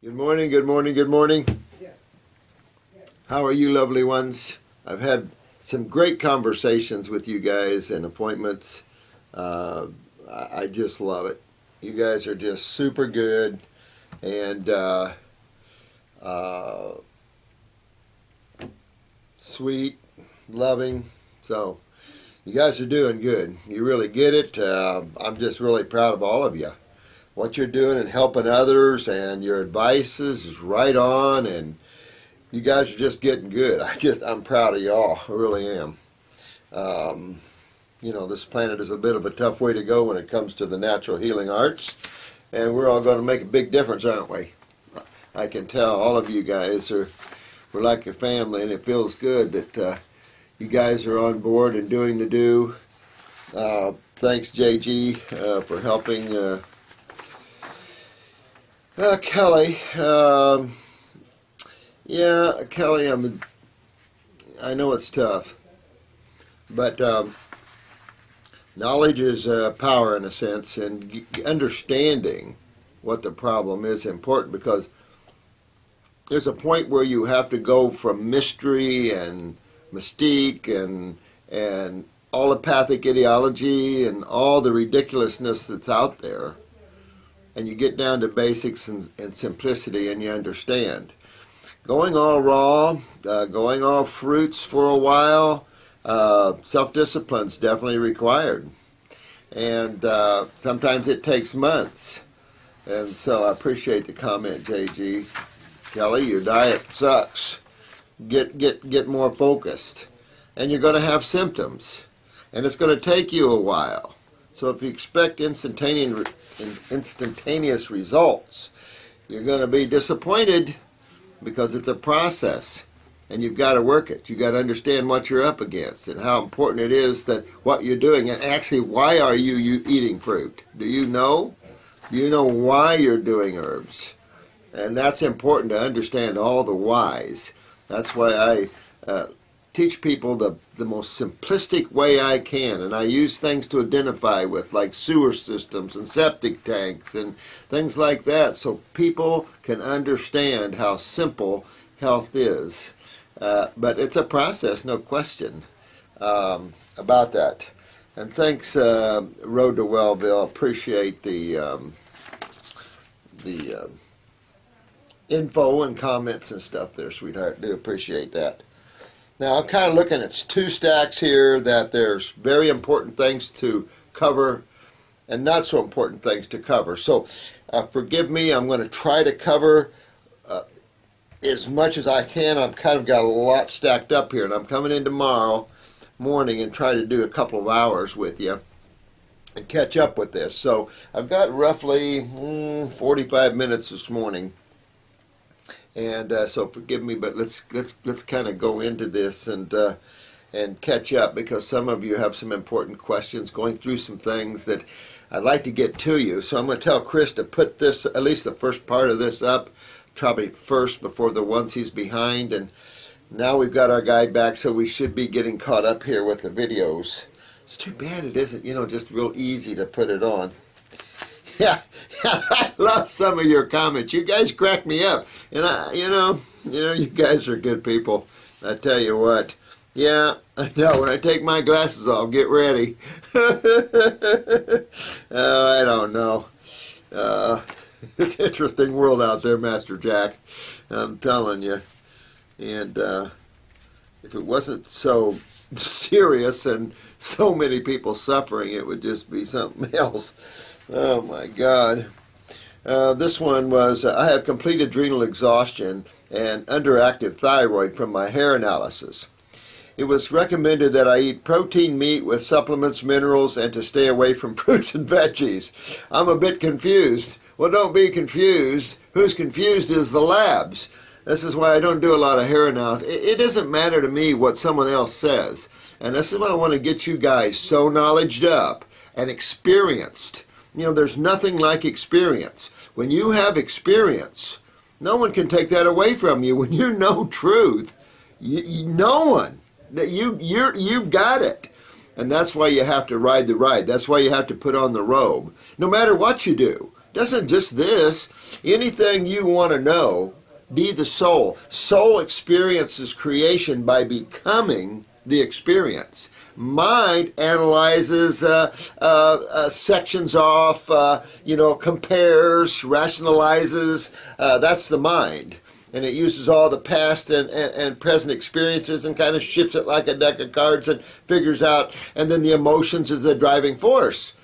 Good morning, good morning, good morning. How are you, lovely ones? I've had some great conversations with you guys and appointments. I just love it. You guys are just super good and sweet, loving. So you guys are doing good. You really get it. I'm just really proud of all of you. What you're doing and helping others, and your advices is right on, and you guys are just getting good. I'm proud of y'all. I really am. This planet is a bit of a tough way to go when it comes to the natural healing arts, and we're all going to make a big difference, aren't we? I can tell all of you guys we're like a family, and it feels good that you guys are on board and doing the do. Thanks, JG, for helping Kelly. Yeah, Kelly, I know it's tough, but knowledge is power in a sense, and understanding what the problem is important, because there's a point where you have to go from mystery and mystique and allopathic ideology and all the ridiculousness that's out there, and you get down to basics and simplicity, and you understand. Going all raw, going all fruits for a while, self-discipline's definitely required. And sometimes it takes months. And so I appreciate the comment, JG. Kelly, your diet sucks. Get more focused. And you're going to have symptoms. And it's going to take you a while. So if you expect instantaneous results, you're going to be disappointed, because it's a process, and you've got to work it. You've got to understand what you're up against and how important it is that what you're doing. And actually, why are you eating fruit? Do you know? Do you know why you're doing herbs? And that's important to understand all the whys. That's why I teach people the most simplistic way I can, and I use things to identify with, like sewer systems and septic tanks and things like that, so people can understand how simple health is. But it's a process, no question about that. And thanks, Road to Wellville. Appreciate the info and comments and stuff there, sweetheart. Do appreciate that. Now, I'm kind of looking at two stacks here that there's very important things to cover and not so important things to cover. So, forgive me, I'm going to try to cover as much as I can. I've kind of got a lot stacked up here, and I'm coming in tomorrow morning and try to do a couple of hours with you and catch up with this. So, I've got roughly 45 minutes this morning. And so forgive me, but let's kind of go into this and catch up, because some of you have some important questions, going through some things that I'd like to get to you. So I'm going to tell Chris to put this, at least the first part of this, up, probably first before the ones he's behind. And now we've got our guy back, so we should be getting caught up here with the videos. It's too bad it isn't, just real easy to put it on. Yeah, I love some of your comments. You guys crack me up, and you guys are good people. I tell you what. Yeah, I know. When I take my glasses off, get ready. I don't know. It's an interesting world out there, Master Jack. I'm telling you. And if it wasn't so serious and so many people suffering, it would just be something else. Oh my God. This one was, I have complete adrenal exhaustion and underactive thyroid from my hair analysis. It was recommended that I eat protein meat with supplements, minerals, and to stay away from fruits and veggies. I'm a bit confused. Well, don't be confused. Who's confused is the labs. This is why I don't do a lot of hair analysis. It doesn't matter to me what someone else says. And this is what I want to get you guys so knowledged up and experienced. There's nothing like experience. When you have experience, no one can take that away from you. When you know truth, no one. You've got it. And that's why you have to ride the ride. That's why you have to put on the robe. No matter what you do, Doesn't just this. Anything you want to know, be the soul. Soul experiences creation by becoming the experience. Mind analyzes sections off, compares, rationalizes. That's the mind. And it uses all the past and present experiences and kind of shifts it like a deck of cards and figures out, and then the emotions is the driving force.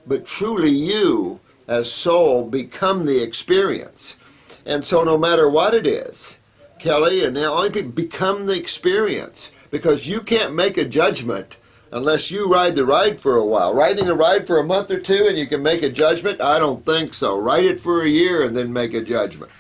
But truly you, as soul, become the experience. And so no matter what it is, Kelly, and now only people become the experience, because you can't make a judgment unless you ride the ride for a while. Riding a ride for a month or two and you can make a judgment? I don't think so. Ride it for a year and then make a judgment.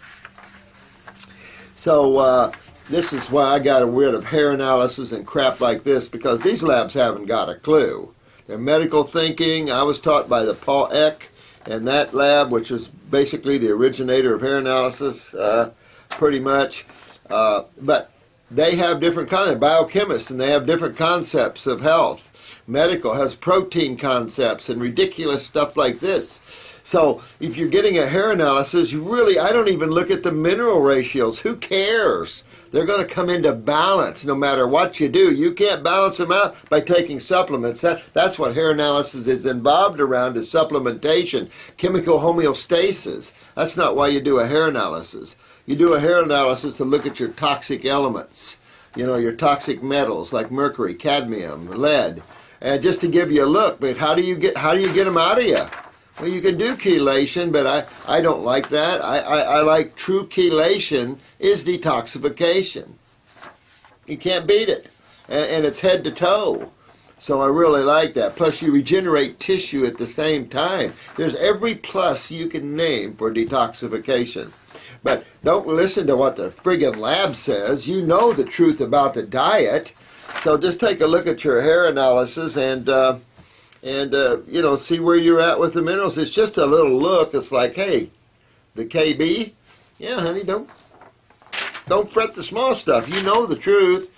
So this is why I got rid of hair analysis and crap like this, because these labs haven't got a clue. They're medical thinking. I was taught by the Paul Eck and that lab, which is basically the originator of hair analysis, pretty much. But they have different kinds of biochemists, and they have different concepts of health. Medical has protein concepts and ridiculous stuff like this. So if you're getting a hair analysis, I don't even look at the mineral ratios. Who cares? They're going to come into balance no matter what you do. You can't balance them out by taking supplements. That's what hair analysis is involved around, is supplementation, chemical homeostasis. That's not why you do a hair analysis. You do a hair analysis to look at your toxic elements, your toxic metals like mercury, cadmium, lead, and just to give you a look. But how do you get them out of you? Well, you can do chelation, but I don't like that. I like true chelation is detoxification. You can't beat it, and it's head to toe. So I really like that. Plus, you regenerate tissue at the same time. There's every plus you can name for detoxification. But don't listen to what the friggin' lab says. You know the truth about the diet. So just take a look at your hair analysis and see where you're at with the minerals. It's just a little look. It's like, hey, the KB, yeah, honey, don't fret the small stuff. You know the truth.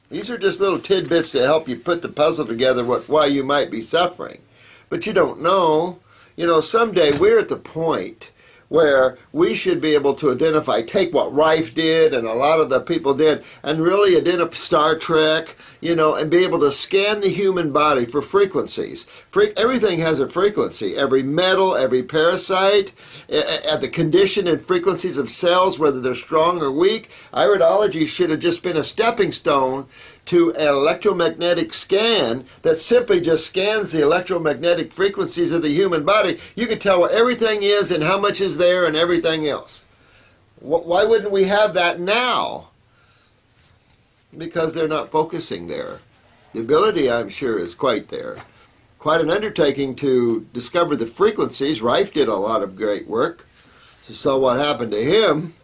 These are just little tidbits to help you put the puzzle together why you might be suffering. But you don't know. Someday we're at the point where we should be able to take what Rife did and a lot of the people did, and really identify Star Trek, and be able to scan the human body for frequencies. Everything has a frequency. Every metal, every parasite, the condition and frequencies of cells, whether they're strong or weak. Iridology should have just been a stepping stone to an electromagnetic scan that simply just scans the electromagnetic frequencies of the human body. You can tell where everything is and how much is there and everything else. Why wouldn't we have that now? Because they're not focusing there. The ability, I'm sure, is quite there. Quite an undertaking to discover the frequencies. Rife did a lot of great work. So what happened to him?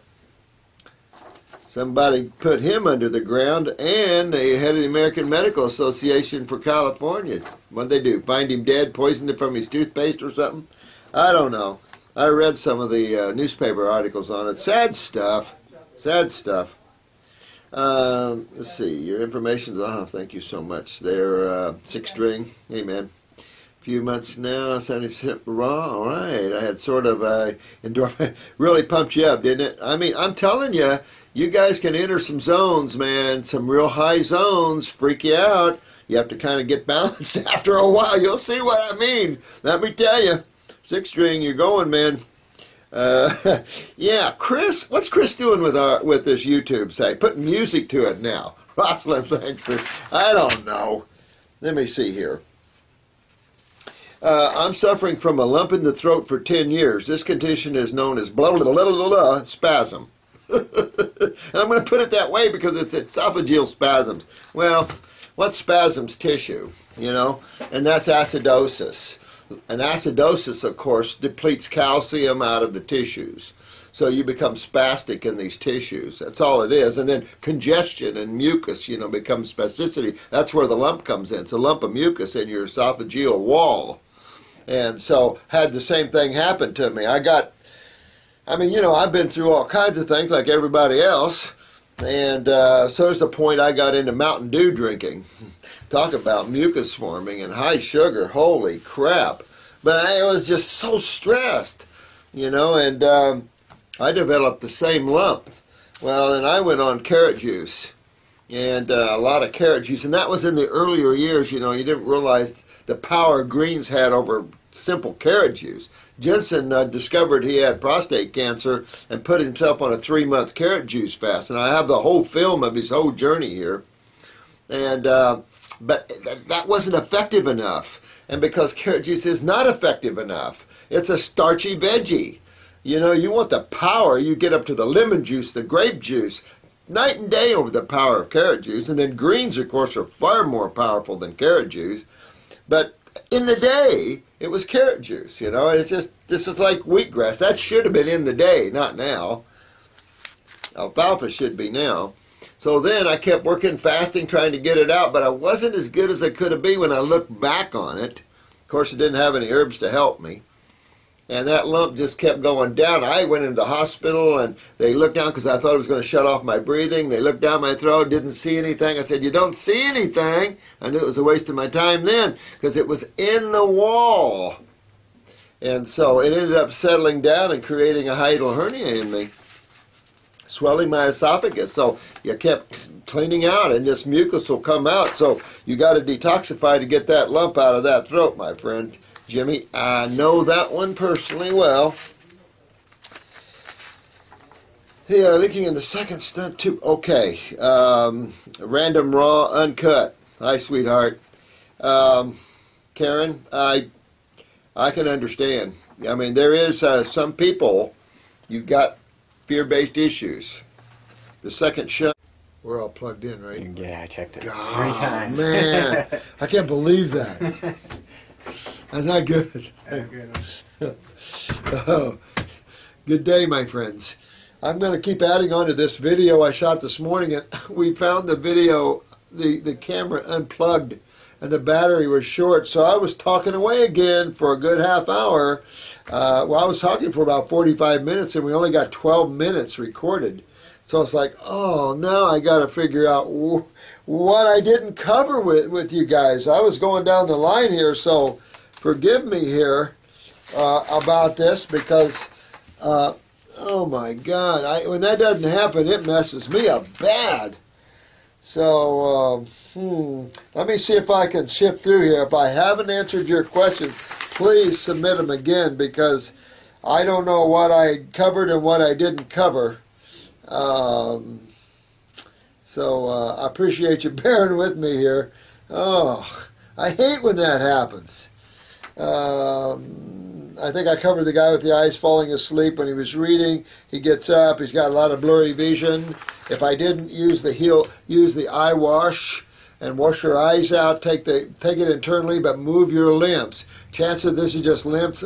Somebody put him under the ground, and the head of the American Medical Association for California. What'd they do? Find him dead, poisoned it from his toothpaste or something? I don't know. I read some of the newspaper articles on it. Sad stuff. Sad stuff. Let's see. Your information. Thank you so much. They're 6-string. Hey, man. Few months now, 70% raw. All right. I had sort of endorphin. Really pumped you up, didn't it? I mean, I'm telling you, you guys can enter some zones, man. Some real high zones. Freak you out. You have to kind of get balanced after a while. You'll see what I mean. Let me tell you. 6-string, you're going, man. Yeah, Chris. What's Chris doing with this YouTube site? Putting music to it now. Rosalind, thanks for. I don't know. Let me see here. I'm suffering from a lump in the throat for 10 years. This condition is known as blah, blah, blah, blah, blah, spasm. And I'm going to put it that way because it's esophageal spasms. Well, what spasms? Tissue, and that's acidosis. And acidosis, of course, depletes calcium out of the tissues. So you become spastic in these tissues. That's all it is. And then congestion and mucus, becomes spasticity. That's where the lump comes in. It's a lump of mucus in your esophageal wall. And so had the same thing happen to me. I've been through all kinds of things like everybody else. And so there's the point I got into Mountain Dew drinking. Talk about mucus forming and high sugar. Holy crap. But I was just so stressed, and I developed the same lump. Well, and I went on carrot juice, and a lot of carrot juice, and that was in the earlier years. You didn't realize the power greens had over simple carrot juice. Jensen discovered he had prostate cancer and put himself on a 3-month carrot juice fast, and I have the whole film of his whole journey here. And but that wasn't effective enough, and because carrot juice is not effective enough, it's a starchy veggie. You want the power. You get up to the lemon juice, the grape juice, night and day over the power of carrot juice. And then greens, of course, are far more powerful than carrot juice. But in the day, it was carrot juice. It's just, this is like wheatgrass. That should have been in the day, not now. Alfalfa should be now. So then I kept working, fasting, trying to get it out, but I wasn't as good as I could have been when I looked back on it. Of course, I didn't have any herbs to help me. And that lump just kept going down. I went into the hospital, and they looked down because I thought it was going to shut off my breathing. They looked down my throat, didn't see anything. I said, "You don't see anything?" I knew it was a waste of my time then because it was in the wall. And so it ended up settling down and creating a hiatal hernia in me, swelling my esophagus. So you kept cleaning out, and this mucus will come out. So you got to detoxify to get that lump out of that throat, my friend. Jimmy, I know that one personally well. Yeah, leaking in the second stunt tube. Okay, random raw uncut. Hi, sweetheart. Karen, I can understand. I mean, there is some people, you've got fear-based issues. The second shunt, we're all plugged in, right? Yeah, I checked it 3 God, times. Man, I can't believe that. That's not good. Oh, good day, my friends. I'm going to keep adding on to this video I shot this morning, and we found the video, the camera unplugged, and the battery was short, so I was talking away again for a good half hour. Well, I was talking for about 45 minutes, and we only got 12 minutes recorded. So it's like, oh, now I got to figure out what I didn't cover with you guys. I was going down the line here, so forgive me here about this because, oh my God, when that doesn't happen, it messes me up bad. So, let me see if I can shift through here. If I haven't answered your questions, please submit them again because I don't know what I covered and what I didn't cover. So I appreciate you bearing with me here. Oh, I hate when that happens. I think I covered the guy with the eyes falling asleep when he was reading. He gets up. He's got a lot of blurry vision. If I didn't use the eye wash and wash your eyes out, take it internally, but move your limbs. Chances this is just lymph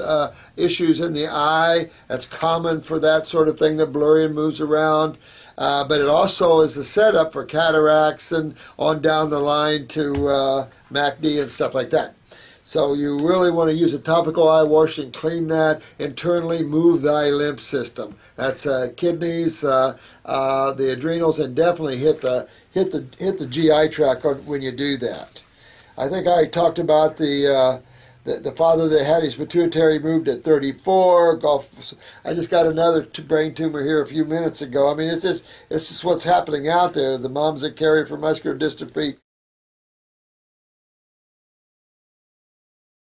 issues in the eye. That's common for that sort of thing, that blurry and moves around. But it also is the setup for cataracts and on down the line to MACD and stuff like that. So you really want to use a topical eye wash and clean that internally, move the eye lymph system. That's kidneys, the adrenals, and definitely hit the GI tract when you do that. I think I talked about the father that had his pituitary moved at 34. I just got another brain tumor here a few minutes ago. I mean, it's just what's happening out there. The moms that carry for muscular dystrophy.